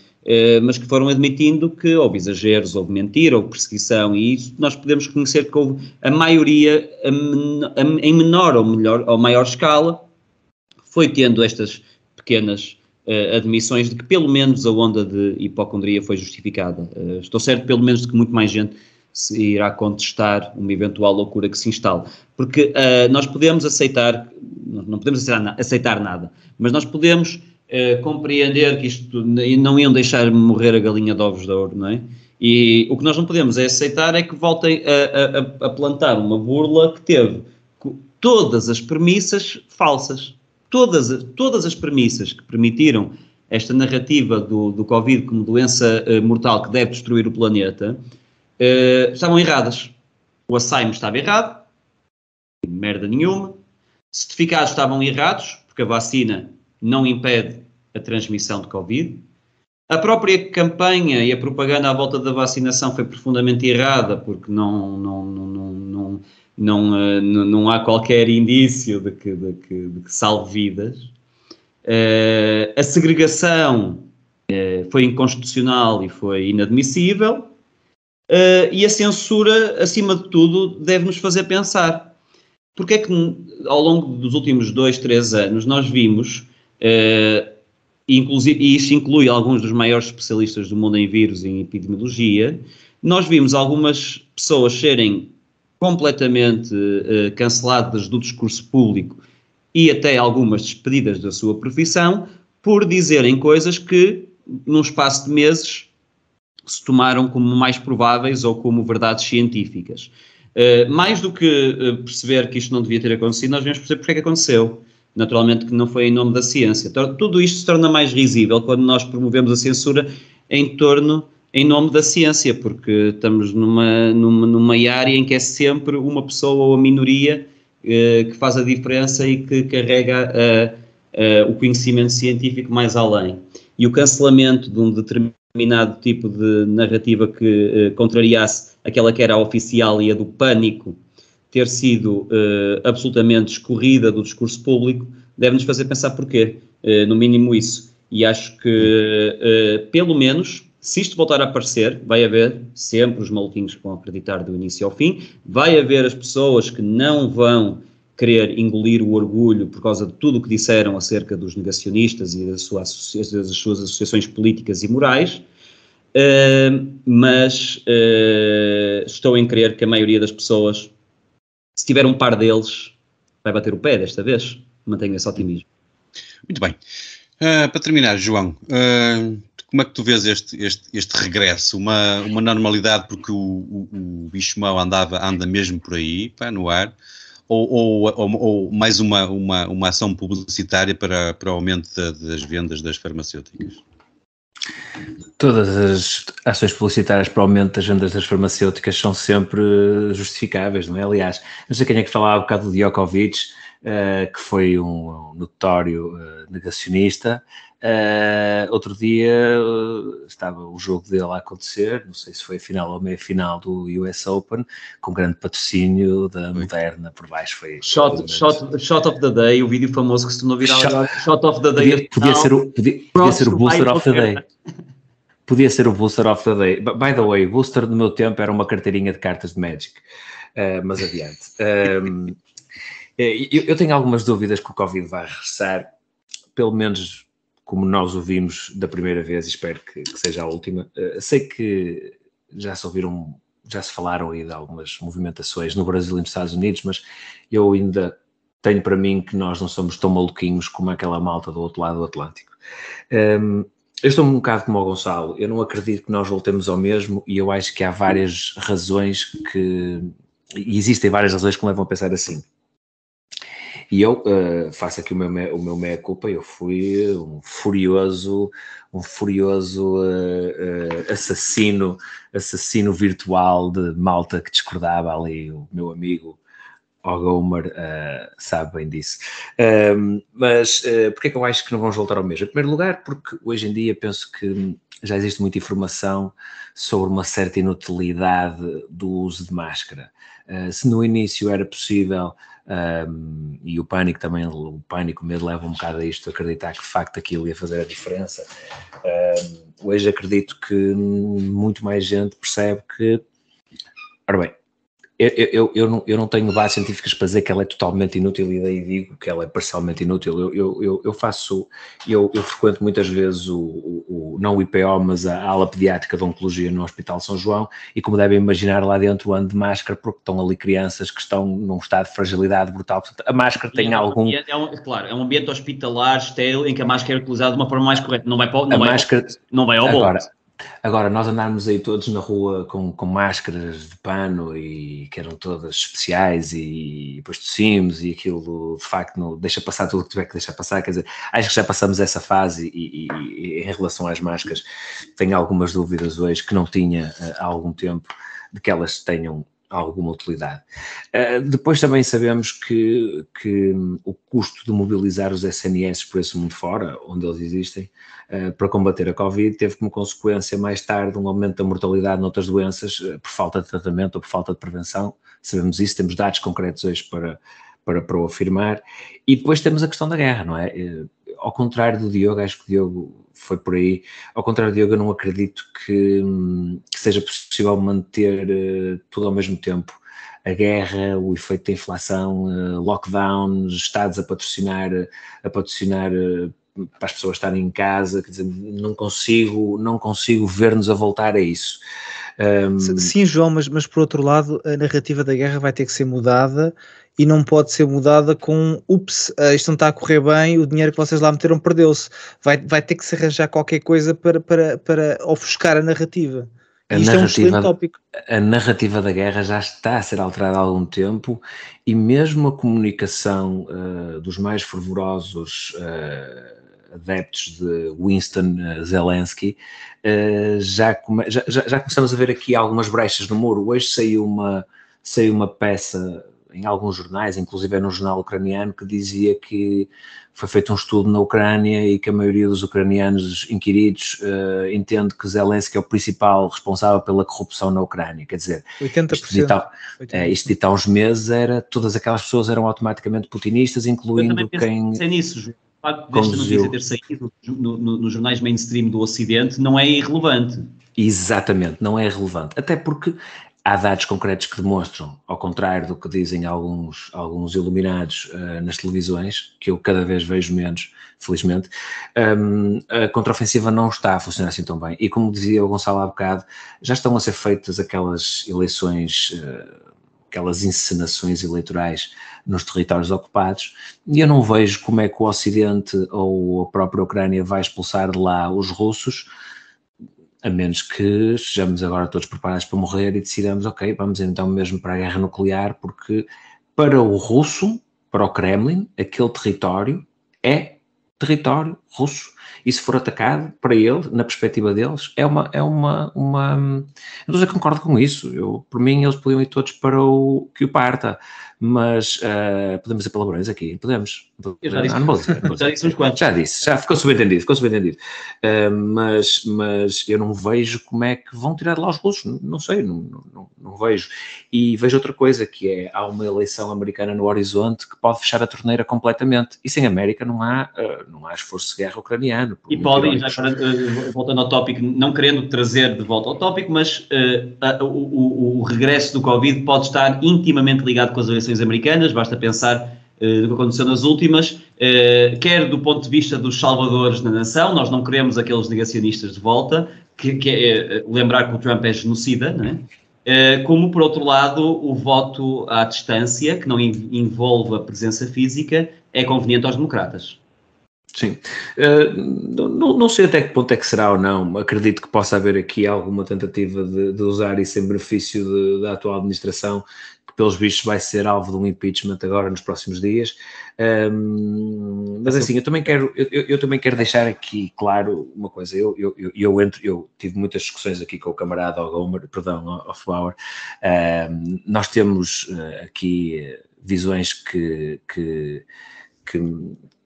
mas que foram admitindo que houve exageros, houve mentira, houve perseguição, e isso nós podemos reconhecer que houve a maioria, em menor ou maior escala, foi tendo estas pequenas admissões de que pelo menos a onda de hipocondria foi justificada. Estou certo pelo menos de que muito mais gente se irá contestar uma eventual loucura que se instale. Porque nós podemos aceitar, não podemos aceitar nada, mas nós podemos compreender que isto não iam deixar morrer a galinha de ovos de ouro, não é? E o que nós não podemos aceitar é que voltem a plantar uma burla que teve todas as premissas falsas. Todas as premissas que permitiram esta narrativa do Covid como doença mortal que deve destruir o planeta estavam erradas. O Alzheimer estava errado, merda nenhuma. Certificados estavam errados, porque a vacina não impede a transmissão de Covid. A própria campanha e a propaganda à volta da vacinação foi profundamente errada, porque não há qualquer indício de que salve vidas. A segregação foi inconstitucional e foi inadmissível. E a censura, acima de tudo, deve-nos fazer pensar. Porque é que ao longo dos últimos 2, 3 anos nós vimos, inclusive, e isto inclui alguns dos maiores especialistas do mundo em vírus e em epidemiologia, nós vimos algumas pessoas serem completamente canceladas do discurso público e até algumas despedidas da sua profissão por dizerem coisas que, num espaço de meses, se tomaram como mais prováveis ou como verdades científicas. Mais do que perceber que isto não devia ter acontecido, nós devemos perceber porque é que aconteceu. Naturalmente que não foi em nome da ciência. Tudo isto se torna mais risível quando nós promovemos a censura em torno em nome da ciência, porque estamos numa área em que é sempre uma pessoa ou a minoria que faz a diferença e que carrega o conhecimento científico mais além. E o cancelamento de um determinado tipo de narrativa que contrariasse aquela que era a oficial e a do pânico ter sido absolutamente escorrida do discurso público, deve-nos fazer pensar porquê, no mínimo isso. E acho que, pelo menos, se isto voltar a aparecer, vai haver sempre os maluquinhos que vão acreditar do início ao fim, vai haver as pessoas que não vão querer engolir o orgulho por causa de tudo o que disseram acerca dos negacionistas e das suas associações políticas e morais, mas estou em crer que a maioria das pessoas, se tiver um par deles, vai bater o pé desta vez. Mantenho esse otimismo. Muito bem. Para terminar, João, como é que tu vês este regresso? Uma normalidade porque o bicho mau anda mesmo por aí, pá, no ar, ou mais uma ação publicitária para o aumento das vendas das farmacêuticas? Todas as ações publicitárias para o aumento das vendas das farmacêuticas são sempre justificáveis, não é? Aliás, não sei quem é que falava há bocado do Djokovic, que foi um notório negacionista. Outro dia estava o jogo dele a acontecer, não sei se foi a final ou meia-final do US Open, com grande patrocínio da Moderna por baixo. Foi Shot of the Day, o vídeo famoso que se tornou viral. Shot of the Day. Podia ser o Booster of the Day. Podia ser o Booster of the Day. By the way, o Booster no meu tempo era uma carteirinha de cartas de Magic, mas adiante. Eu tenho algumas dúvidas que o Covid vai regressar, pelo menos como nós o vimos da primeira vez, e espero que seja a última. Sei que já se falaram aí de algumas movimentações no Brasil e nos Estados Unidos, mas eu ainda tenho para mim que nós não somos tão maluquinhos como aquela malta do outro lado do Atlântico. Eu estou um bocado como o Gonçalo, eu não acredito que nós voltemos ao mesmo, e eu acho que há várias razões e existem várias razões que me levam a pensar assim. E eu faço aqui o meu meia-culpa, eu fui um furioso assassino virtual de malta que discordava ali, o meu amigo Gomer sabe bem disso. Mas porquê é que eu acho que não vamos voltar ao mesmo? Em primeiro lugar, porque hoje em dia penso que já existe muita informação sobre uma certa inutilidade do uso de máscara. Se no início era possível, e o pânico, o medo leva um bocado a isto, acreditar que de facto aquilo ia fazer a diferença, hoje acredito que muito mais gente percebe que, ora bem, eu não tenho bases científicas para dizer que ela é totalmente inútil, e daí digo que ela é parcialmente inútil. Eu frequento muitas vezes não o IPO, mas a ala pediátrica de oncologia no Hospital São João, e como devem imaginar, lá dentro ando de máscara porque estão ali crianças que estão num estado de fragilidade brutal. Portanto, a máscara tem algum... Claro, é um ambiente hospitalar, estéril, em que a máscara é utilizada de uma forma mais correta. Não vai ao bolso. Agora, nós andarmos aí todos na rua com máscaras de pano, e que eram todas especiais, e depois tossimos, e aquilo de facto não deixa passar tudo o que tiver que deixar passar. Quer dizer, acho que já passamos essa fase, e em relação às máscaras tenho algumas dúvidas hoje que não tinha há algum tempo, de que elas tenham alguma utilidade. Depois também sabemos que o custo de mobilizar os SNS por esse mundo fora, onde eles existem, para combater a Covid, teve como consequência mais tarde um aumento da mortalidade noutras doenças, por falta de tratamento ou por falta de prevenção. Sabemos isso, temos dados concretos hoje para o afirmar. E depois temos a questão da guerra, não é? Ao contrário do Diogo, acho que o Diogo foi por aí, ao contrário do Diogo, eu não acredito que seja possível manter tudo ao mesmo tempo. A guerra, o efeito da inflação, lockdowns, Estados a patrocinar para as pessoas estarem em casa, quer dizer, não consigo ver-nos a voltar a isso. Sim, João, mas por outro lado, a narrativa da guerra vai ter que ser mudada, e não pode ser mudada com isto não está a correr bem, o dinheiro que vocês lá meteram perdeu-se. Vai ter que se arranjar qualquer coisa para ofuscar a narrativa. Isto é um excelente tópico. A narrativa da guerra já está a ser alterada há algum tempo, e mesmo a comunicação dos mais fervorosos adeptos de Winston Zelensky, já começamos a ver aqui algumas brechas no muro. Hoje saiu uma peça em alguns jornais, inclusive num jornal ucraniano, que dizia que foi feito um estudo na Ucrânia e que a maioria dos ucranianos inquiridos entende que Zelensky é o principal responsável pela corrupção na Ucrânia. Quer dizer, 80%. Isto dito há uns meses, todas aquelas pessoas eram automaticamente putinistas, incluindo quem... nisso, o facto desta notícia ter saído nos jornais mainstream do Ocidente não é irrelevante. Exatamente, não é relevante. Até porque há dados concretos que demonstram, ao contrário do que dizem alguns iluminados nas televisões, que eu cada vez vejo menos, felizmente, a contraofensiva não está a funcionar assim tão bem. E como dizia o Gonçalo há bocado, já estão a ser feitas aquelas eleições, aquelas encenações eleitorais nos territórios ocupados, e eu não vejo como é que o Ocidente ou a própria Ucrânia vai expulsar de lá os russos, a menos que estejamos agora todos preparados para morrer e decidamos, ok, vamos então mesmo para a guerra nuclear, porque para o russo, para o Kremlin, aquele território é território russo. E se for atacado, para ele, na perspectiva deles, é uma não estou a dizer que concordo com isso. Por mim, eles podiam ir todos para o que o parta, mas podemos dizer palavrões aqui? Podemos. Eu já disse, não vou dizer. Já disse uns quantos. Já disse, já ficou subentendido. Mas eu não vejo como é que vão tirar de lá os russos. Não sei, não vejo. E vejo outra coisa, que é, há uma eleição americana no horizonte que pode fechar a torneira completamente. E sem América não há esforço de guerra ucraniano. E podem, já agora, voltando ao tópico, não querendo trazer de volta ao tópico, mas o regresso do Covid pode estar intimamente ligado com as eleições americanas, basta pensar do que aconteceu nas últimas, quer do ponto de vista dos salvadores da nação, nós não queremos aqueles negacionistas de volta, que é lembrar que o Trump é genocida, não é? Como, por outro lado, o voto à distância, que não envolve a presença física, é conveniente aos democratas. Sim, não sei até que ponto é que será ou não, acredito que possa haver aqui alguma tentativa de usar isso em benefício da atual administração, que pelos vistos vai ser alvo de um impeachment agora nos próximos dias, mas assim, eu também quero deixar aqui claro uma coisa, eu tive muitas discussões aqui com o camarada Hofbauer, nós temos aqui visões que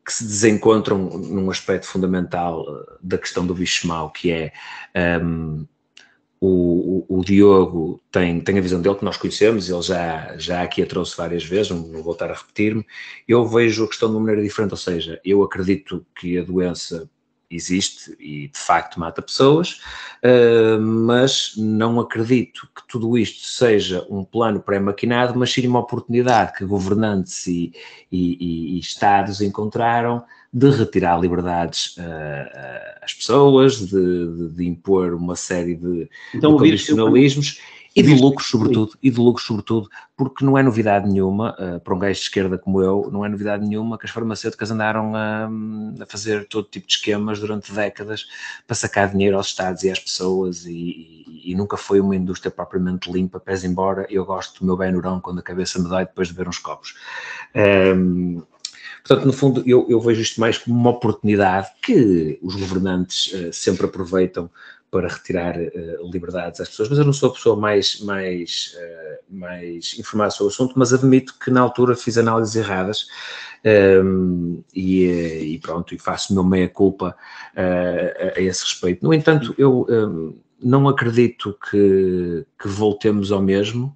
se desencontram num aspecto fundamental da questão do bicho mau, que é o Diogo tem a visão dele que nós conhecemos, ele já aqui a trouxe várias vezes, não vou voltar a repetir-me. Eu vejo a questão de uma maneira diferente, ou seja, eu acredito que a doença existe e de facto mata pessoas, mas não acredito que tudo isto seja um plano pré-maquinado, mas sim uma oportunidade que governantes e Estados encontraram de retirar liberdades às pessoas, de impor uma série de condicionalismos e de lucros sobretudo, porque não é novidade nenhuma, para um gajo de esquerda como eu, não é novidade nenhuma que as farmacêuticas andaram a fazer todo tipo de esquemas durante décadas para sacar dinheiro aos Estados e às pessoas e nunca foi uma indústria propriamente limpa, pese embora eu gosto do meu Benurão quando a cabeça me dói depois de ver uns copos. Portanto, no fundo, eu vejo isto mais como uma oportunidade que os governantes sempre aproveitam para retirar liberdades às pessoas, mas eu não sou a pessoa mais informada sobre o assunto, mas admito que na altura fiz análises erradas e pronto, e faço o meu meia-culpa a esse respeito. No entanto, eu não acredito que voltemos ao mesmo,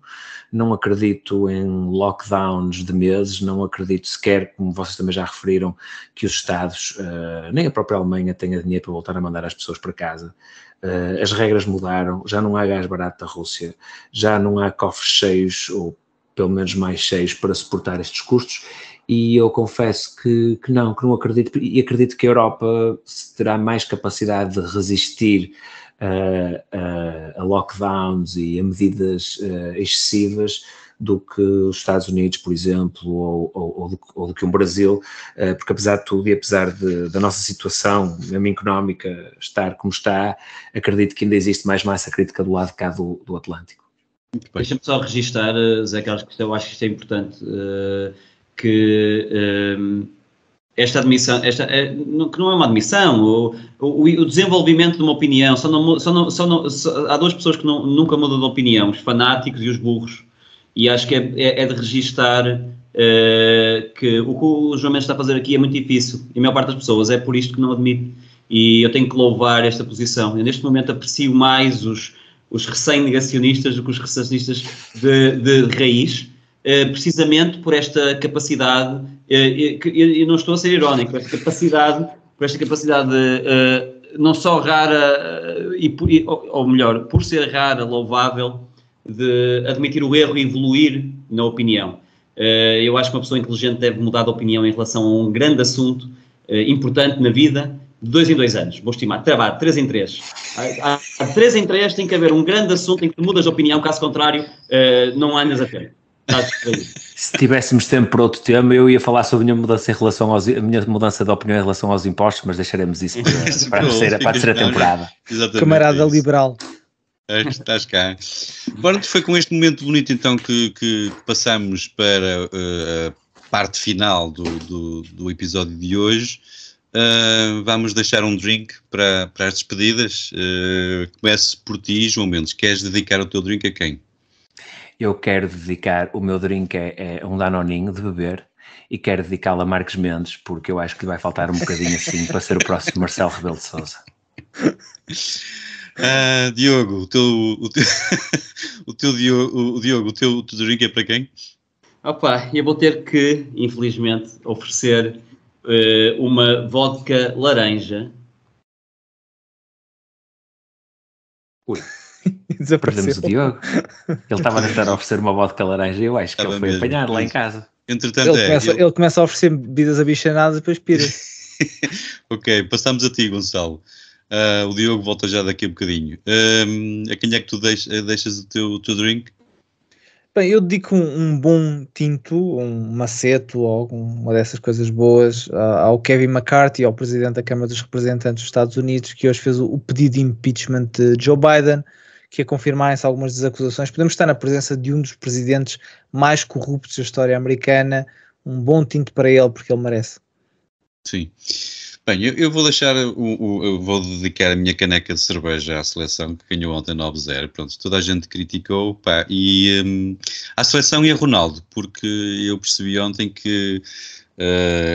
não acredito em lockdowns de meses, não acredito sequer, como vocês também já referiram, que os Estados, nem a própria Alemanha tenha dinheiro para voltar a mandar as pessoas para casa. As regras mudaram, já não há gás barato da Rússia, já não há cofres cheios, ou pelo menos mais cheios, para suportar estes custos, e eu confesso que não acredito, e acredito que a Europa terá mais capacidade de resistir a lockdowns e a medidas excessivas do que os Estados Unidos, por exemplo, ou do que o Brasil, porque apesar de tudo e apesar da nossa situação, mesmo económica, estar como está, acredito que ainda existe mais massa crítica do lado de cá do Atlântico. Deixa-me só registar, Zé Carlos, que eu acho que isto é importante, que esta admissão, que não é uma admissão, o desenvolvimento de uma opinião, há duas pessoas que nunca mudam de opinião, os fanáticos e os burros, e acho que é de registar que o que o João Mendes está a fazer aqui é muito difícil, e a maior parte das pessoas é por isto que não admite, e eu tenho que louvar esta posição. Eu neste momento aprecio mais os recém-negacionistas do que os recessistas de raiz, precisamente por esta capacidade, eu não estou a ser irónico, por esta capacidade não só rara, ou melhor, por ser rara, louvável, de admitir o erro e evoluir na opinião. Eu acho que uma pessoa inteligente deve mudar de opinião em relação a um grande assunto importante na vida, de 2 em 2 anos, vou estimar, trabalho, 3 em 3. Há 3 em 3 tem que haver um grande assunto em que tu mudas de opinião, caso contrário, não andas a tempo. Se tivéssemos tempo para outro tema, eu ia falar sobre a minha mudança de opinião em relação aos impostos, mas deixaremos isso para a terceira temporada. Exatamente. Camarada liberal. Estás cá. Agora foi com este momento bonito então que passamos para a parte final do episódio de hoje. Vamos deixar um drink para as despedidas. Começo por ti, João Mendes. Queres dedicar o teu drink a quem? Eu quero dedicar, o meu drink é um Danoninho de beber, e quero dedicá-lo a Marcos Mendes, porque eu acho que lhe vai faltar um bocadinho assim para ser o próximo Marcelo Rebelo de Sousa. Diogo, o teu drink é para quem? Opa, eu vou ter que, infelizmente, oferecer uma vodka laranja. Ui. Perdemos o Diogo. Ele estava a tentar oferecer uma vodka laranja e eu acho que ele foi apanhado lá em casa. Entretanto, ele começa a oferecer bebidas abichanadas e depois pira. Ok, passamos a ti, Gonçalo. O Diogo volta já daqui a bocadinho. A quem é que tu deixas o teu drink? Bem, eu dedico um bom tinto, um maceto ou uma dessas coisas boas ao Kevin McCarthy, ao Presidente da Câmara dos Representantes dos Estados Unidos, que hoje fez o pedido de impeachment de Joe Biden, que a confirmarem-se algumas das acusações. Podemos estar na presença de um dos presidentes mais corruptos da história americana. Um bom tinto para ele, porque ele merece. Sim. Bem, eu vou deixar, eu vou dedicar a minha caneca de cerveja à seleção, que ganhou ontem 9-0. Pronto, toda a gente criticou, pá, e à seleção e a Ronaldo, porque eu percebi ontem que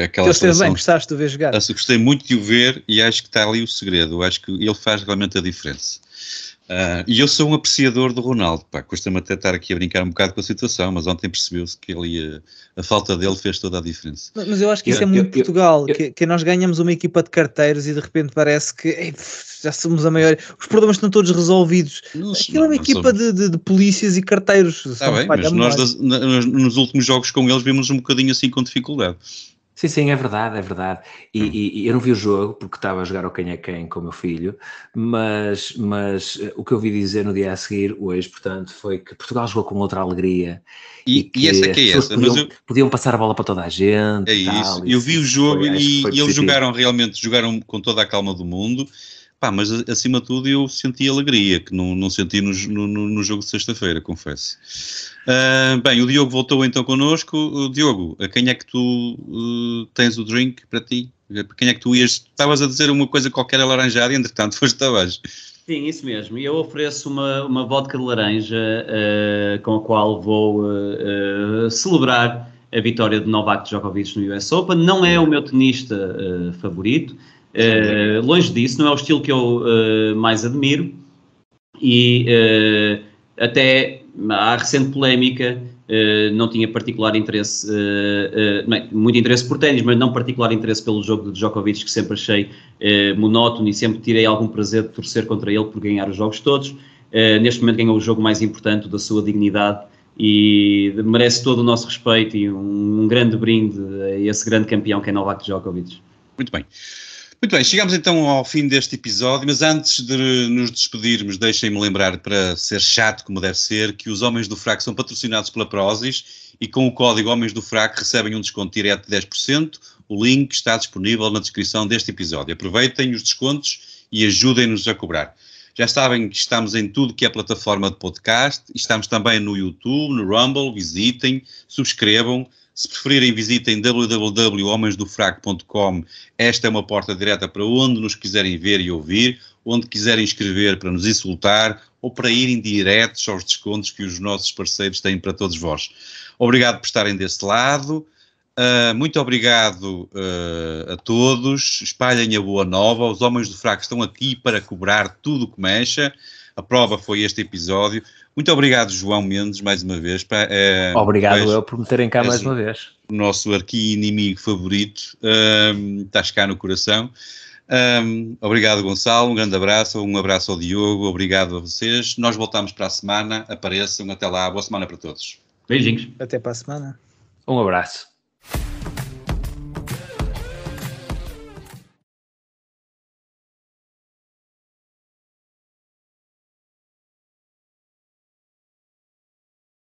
aquela seleção... bem, gostaste de ver jogar? Gostei muito de o ver e acho que está ali o segredo. Eu acho que ele faz realmente a diferença. E eu sou um apreciador do Ronaldo, pá, custa-me até estar aqui a brincar um bocado com a situação, mas ontem percebeu-se que a falta dele fez toda a diferença. Mas eu acho que isso é muito Portugal, que nós ganhamos uma equipa de carteiros e de repente parece que já somos a maior... Os problemas estão todos resolvidos. Aquilo é uma equipa de polícias e carteiros. Está bem, mas nós nos últimos jogos com eles vimos um bocadinho assim com dificuldade. Sim, é verdade. E eu não vi o jogo porque estava a jogar ao quem é quem com o meu filho, mas o que eu ouvi dizer no dia a seguir, hoje, portanto, foi que Portugal jogou com outra alegria e que essa que é essa. Podiam passar a bola para toda a gente. É isso, eu vi o jogo e eles jogaram com toda a calma do mundo. Pá, mas acima de tudo eu senti alegria, que não senti no jogo de sexta-feira, confesso. Bem, o Diogo voltou então connosco. Diogo, a quem é que tu tens o drink para ti? Para quem é que tu ias? Estavas a dizer uma coisa qualquer alaranjada e entretanto foste abaixo. Sim, isso mesmo. Eu ofereço uma vodka de laranja com a qual vou celebrar a vitória de Novak Djokovic no US Open. Não é o meu tenista favorito. Longe disso, não é o estilo que eu mais admiro e até há recente polémica, não tinha particular interesse, muito interesse por ténis, mas não particular interesse pelo jogo de Djokovic, que sempre achei monótono e sempre tirei algum prazer de torcer contra ele por ganhar os jogos todos. Neste momento ganhou o jogo mais importante da sua dignidade e merece todo o nosso respeito e um grande brinde a esse grande campeão que é Novak Djokovic. Muito bem. Muito bem, chegamos então ao fim deste episódio, mas antes de nos despedirmos, deixem-me lembrar, para ser chato como deve ser, que os Homens do Fraco são patrocinados pela Prozis e com o código Homens do Fraco recebem um desconto direto de 10%. O link está disponível na descrição deste episódio. Aproveitem os descontos e ajudem-nos a cobrar. Já sabem que estamos em tudo que é plataforma de podcast, estamos também no YouTube, no Rumble, visitem, subscrevam, Se preferirem, visitem www.homensdofraco.com. Esta é uma porta direta para onde nos quiserem ver e ouvir, onde quiserem escrever para nos insultar ou para irem diretos aos descontos que os nossos parceiros têm para todos vós. Obrigado por estarem desse lado. Muito obrigado a todos. Espalhem a boa nova. Os Homens do Fraco estão aqui para cobrar tudo o que mexa. A prova foi este episódio. Muito obrigado, João Mendes, mais uma vez. Obrigado eu por me terem cá mais uma vez. O nosso arqui-inimigo favorito. Estás cá no coração. Obrigado, Gonçalo. Um grande abraço. Um abraço ao Diogo. Obrigado a vocês. Nós voltamos para a semana. Apareçam. Até lá. Boa semana para todos. Beijinhos. Até para a semana. Um abraço.